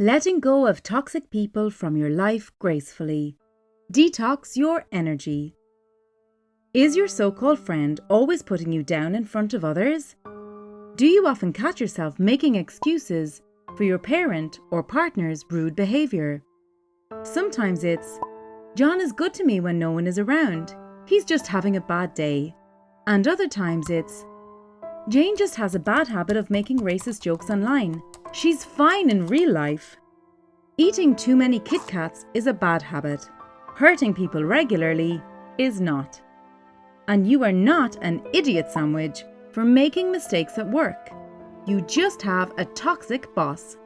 Letting go of toxic people from your life gracefully. Detox your energy. Is your so-called friend always putting you down in front of others? Do you often catch yourself making excuses for your parent or partner's rude behavior? Sometimes it's, "John is good to me when no one is around. He's just having a bad day." And other times it's, "Jane just has a bad habit of making racist jokes online. She's fine in real life." Eating too many Kit Kats is a bad habit. Hurting people regularly is not. And you are not an idiot sandwich for making mistakes at work. You just have a toxic boss.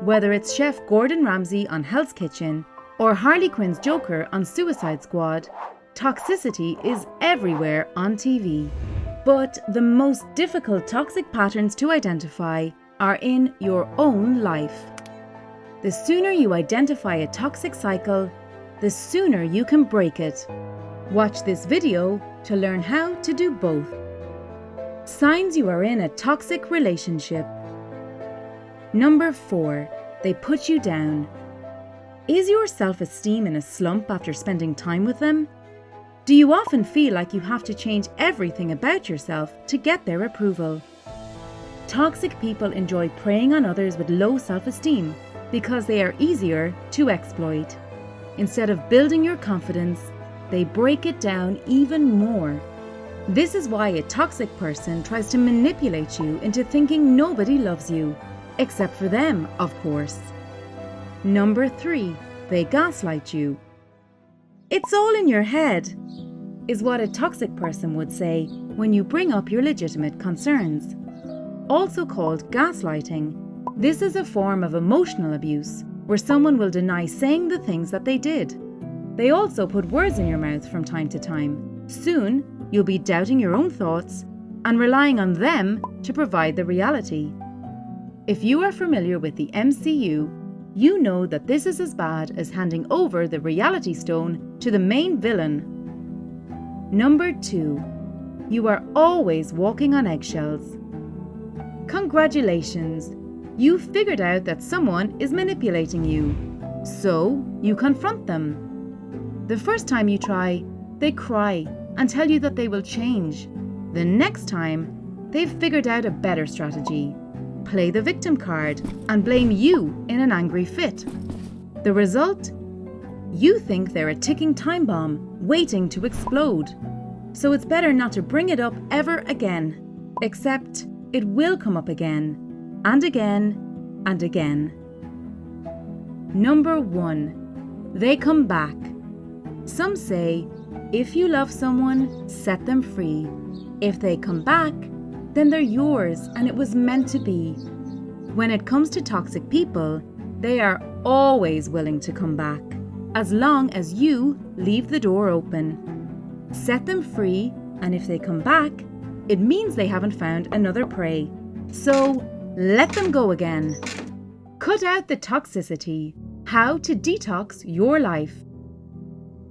Whether it's Chef Gordon Ramsay on Hell's Kitchen or Harley Quinn's Joker on Suicide Squad, toxicity is everywhere on TV. But the most difficult toxic patterns to identify are in your own life. The sooner you identify a toxic cycle, the sooner you can break it. Watch this video to learn how to do both. Signs you are in a toxic relationship. Number 4, they put you down. Is your self-esteem in a slump after spending time with them? Do you often feel like you have to change everything about yourself to get their approval? Toxic people enjoy preying on others with low self-esteem because they are easier to exploit. Instead of building your confidence, they break it down even more. This is why a toxic person tries to manipulate you into thinking nobody loves you, except for them, of course. Number 3, they gaslight you. "It's all in your head," is what a toxic person would say when you bring up your legitimate concerns. Also called gaslighting, this is a form of emotional abuse where someone will deny saying the things that they did. They also put words in your mouth from time to time. Soon, you'll be doubting your own thoughts and relying on them to provide the reality. If you are familiar with the MCU, you know that this is as bad as handing over the reality stone to the main villain. Number 2, you are always walking on eggshells. Congratulations! You've figured out that someone is manipulating you. So, you confront them. The first time you try, they cry and tell you that they will change. The next time, they've figured out a better strategy. Play the victim card and blame you in an angry fit. The result? You think they're a ticking time bomb waiting to explode. So it's better not to bring it up ever again. Except it will come up again, and again, and again. Number 1, they come back. Some say, if you love someone, set them free. If they come back, then they're yours and it was meant to be. When it comes to toxic people, they are always willing to come back, as long as you leave the door open. Set them free, and if they come back, it means they haven't found another prey. So, let them go again. Cut out the toxicity. How to detox your life.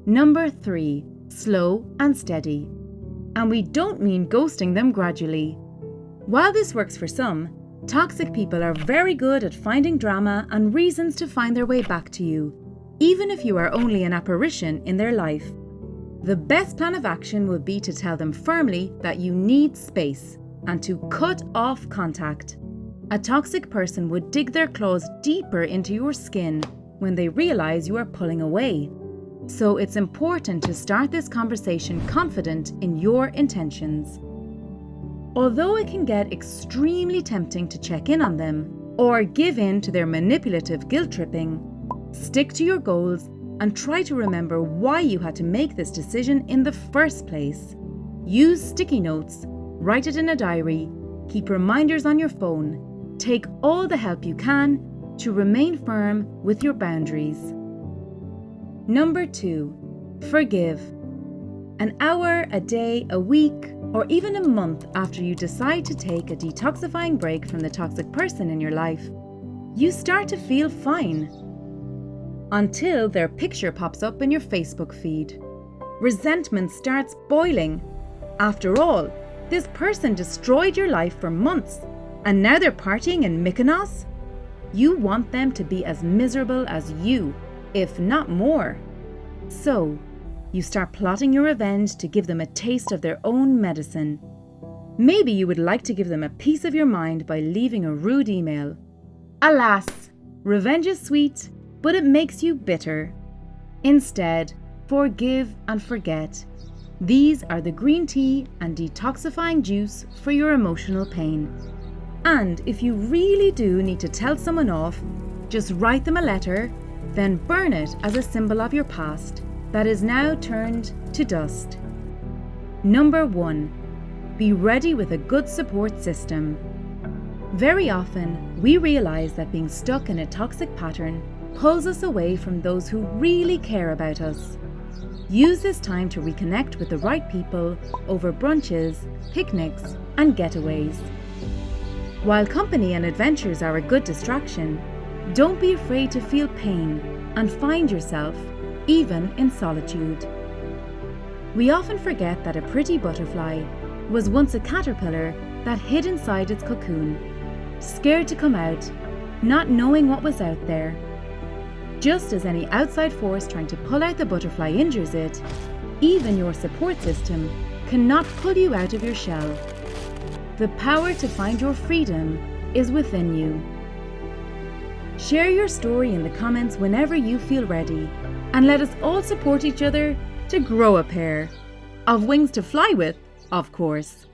Number 3, slow and steady. And we don't mean ghosting them gradually. While this works for some, toxic people are very good at finding drama and reasons to find their way back to you, even if you are only an apparition in their life. The best plan of action would be to tell them firmly that you need space and to cut off contact. A toxic person would dig their claws deeper into your skin when they realize you are pulling away. So it's important to start this conversation confident in your intentions. Although it can get extremely tempting to check in on them or give in to their manipulative guilt tripping, stick to your goals and try to remember why you had to make this decision in the first place. Use sticky notes, write it in a diary, keep reminders on your phone. Take all the help you can to remain firm with your boundaries. Number 2, forgive. An hour, a day, a week, or even a month after you decide to take a detoxifying break from the toxic person in your life, you start to feel fine. Until their picture pops up in your Facebook feed. Resentment starts boiling. After all, this person destroyed your life for months, and now they're partying in Mykonos? You want them to be as miserable as you, if not more. So, you start plotting your revenge to give them a taste of their own medicine. Maybe you would like to give them a piece of your mind by leaving a rude email. Alas, revenge is sweet, but it makes you bitter. Instead, forgive and forget. These are the green tea and detoxifying juice for your emotional pain. And if you really do need to tell someone off, just write them a letter, then burn it as a symbol of your past that is now turned to dust. Number 1. Be ready with a good support system. Very often, we realize that being stuck in a toxic pattern pulls us away from those who really care about us. Use this time to reconnect with the right people over brunches, picnics, and getaways. While company and adventures are a good distraction, don't be afraid to feel pain and find yourself, even in solitude. We often forget that a pretty butterfly was once a caterpillar that hid inside its cocoon, scared to come out, not knowing what was out there. Just as any outside force trying to pull out the butterfly injures it, even your support system cannot pull you out of your shell. The power to find your freedom is within you. Share your story in the comments whenever you feel ready, and let us all support each other to grow a pair of wings to fly with, of course.